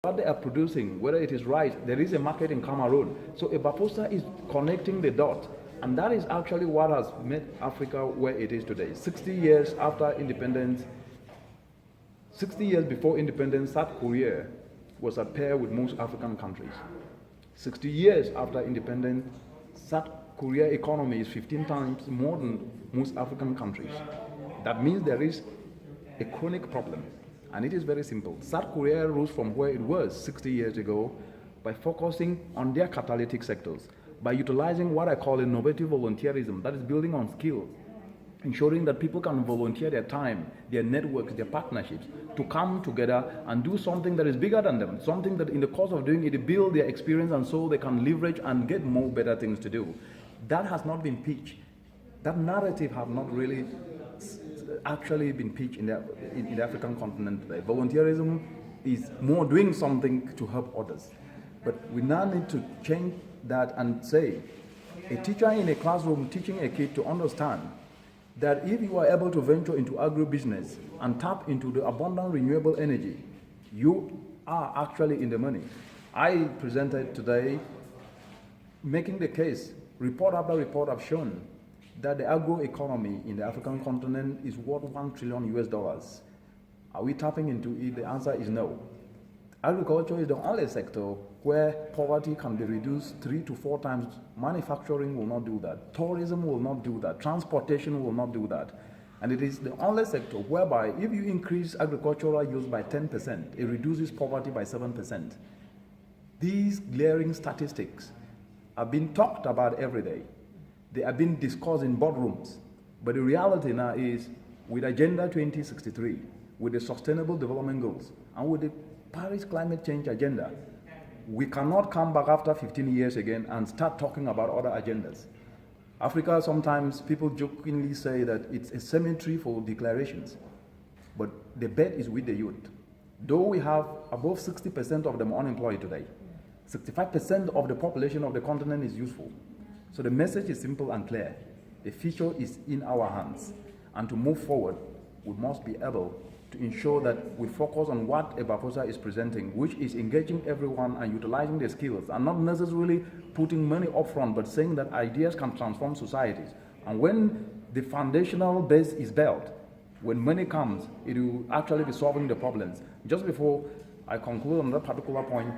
what they are producing, whether it is rice, there is a market in Cameroon. So Ebaposa is connecting the dot. And that is actually what has made Africa where it is today. 60 years after independence, 60 years before independence, South Korea was at pair with most African countries. 60 years after independence, South Korea economy is 15 times more than most African countries. That means there is a chronic problem. And it is very simple. South Korea rose from where it was 60 years ago by focusing on their catalytic sectors, by utilizing what I call innovative volunteerism, that is building on skills, ensuring that people can volunteer their time, their networks, their partnerships to come together and do something that is bigger than them, something that in the course of doing it, build their experience and so they can leverage and get more better things to do. That has not been pitched. That narrative have not really actually been pitched in the African continent today. Volunteerism is more doing something to help others. But we now need to change that and say, a teacher in a classroom teaching a kid to understand that if you are able to venture into agribusiness and tap into the abundant renewable energy, you are actually in the money. I presented today making the case, report after report have shown that the agro economy in the African continent is worth $1 trillion US. Are we tapping into it? The answer is no. Agriculture is the only sector where poverty can be reduced 3 to 4 times. Manufacturing will not do that. Tourism will not do that. Transportation will not do that. And it is the only sector whereby if you increase agricultural use by 10%, it reduces poverty by 7%. These glaring statistics are being talked about every day. They are being discussed in boardrooms. But the reality now is, with Agenda 2063, with the Sustainable Development Goals, and with the Paris Climate Change Agenda, we cannot come back after 15 years again and start talking about other agendas. Africa, sometimes people jokingly say that it's a cemetery for declarations, but the bet is with the youth. Though we have above 60% of them unemployed today, 65% of the population of the continent is useful. So the message is simple and clear. The future is in our hands. And to move forward, we must be able to ensure that we focus on what Ebaposa is presenting, which is engaging everyone and utilizing their skills, and not necessarily putting money up front, but saying that ideas can transform societies. And when the foundational base is built, when money comes, it will actually be solving the problems. Just before I conclude on that particular point,